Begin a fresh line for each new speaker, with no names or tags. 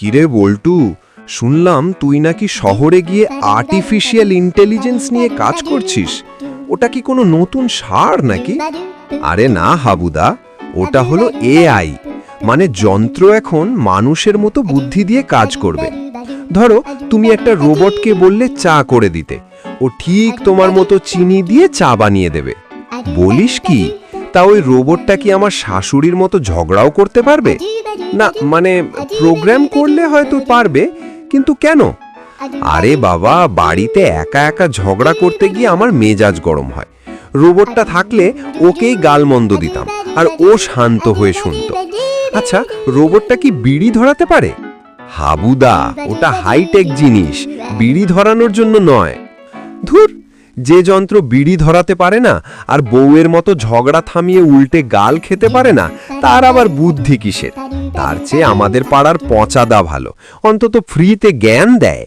কিরে বল্টু, শুনলাম তুই নাকি শহরে গিয়ে আর্টিফিশিয়াল ইন্টেলিজেন্স নিয়ে কাজ করছিস। ওটা কি কোনো নতুন সার নাকি? আরে না হাবুদা, ওটা হলো এআই, মানে যন্ত্র এখন মানুষের মতো বুদ্ধি দিয়ে কাজ করবে। ধরো তুমি একটা রোবটকে বললে চা করে দিতে, ও ঠিক তোমার মতো চিনি দিয়ে চা বানিয়ে দেবে। বলিস কি, তা ওই রোবটটা কি আমার শাশুড়ির মতো ঝগড়াও করতে পারবে? না মানে প্রোগ্রাম করলে হয়তো পারবে, কিন্তু কেন? আরে বাবা, বাড়িতে একা একা ঝগড়া করতে গিয়ে আমার মেজাজ গরম হয়। রোবটটা থাকলে ওকেই গালমন্দ দিতাম আর ও শান্ত হয়ে শুনতো। আচ্ছা, রোবটটা কি বিড়ি ধরাতে পারে? হাবুদা, ওটা হাইটেক জিনিস, বিড়ি ধরানোর জন্য নয়। ধুর, যে যন্ত্র বিড়ি ধরাতে পারে না আর বউয়ের মতো ঝগড়া থামিয়ে উল্টে গাল খেতে পারে না, তার আবার বুদ্ধি কিসের? তার চেয়ে আমাদের পাড়ার পচাদা ভালো, অন্তত ফ্রিতে জ্ঞান দেয়।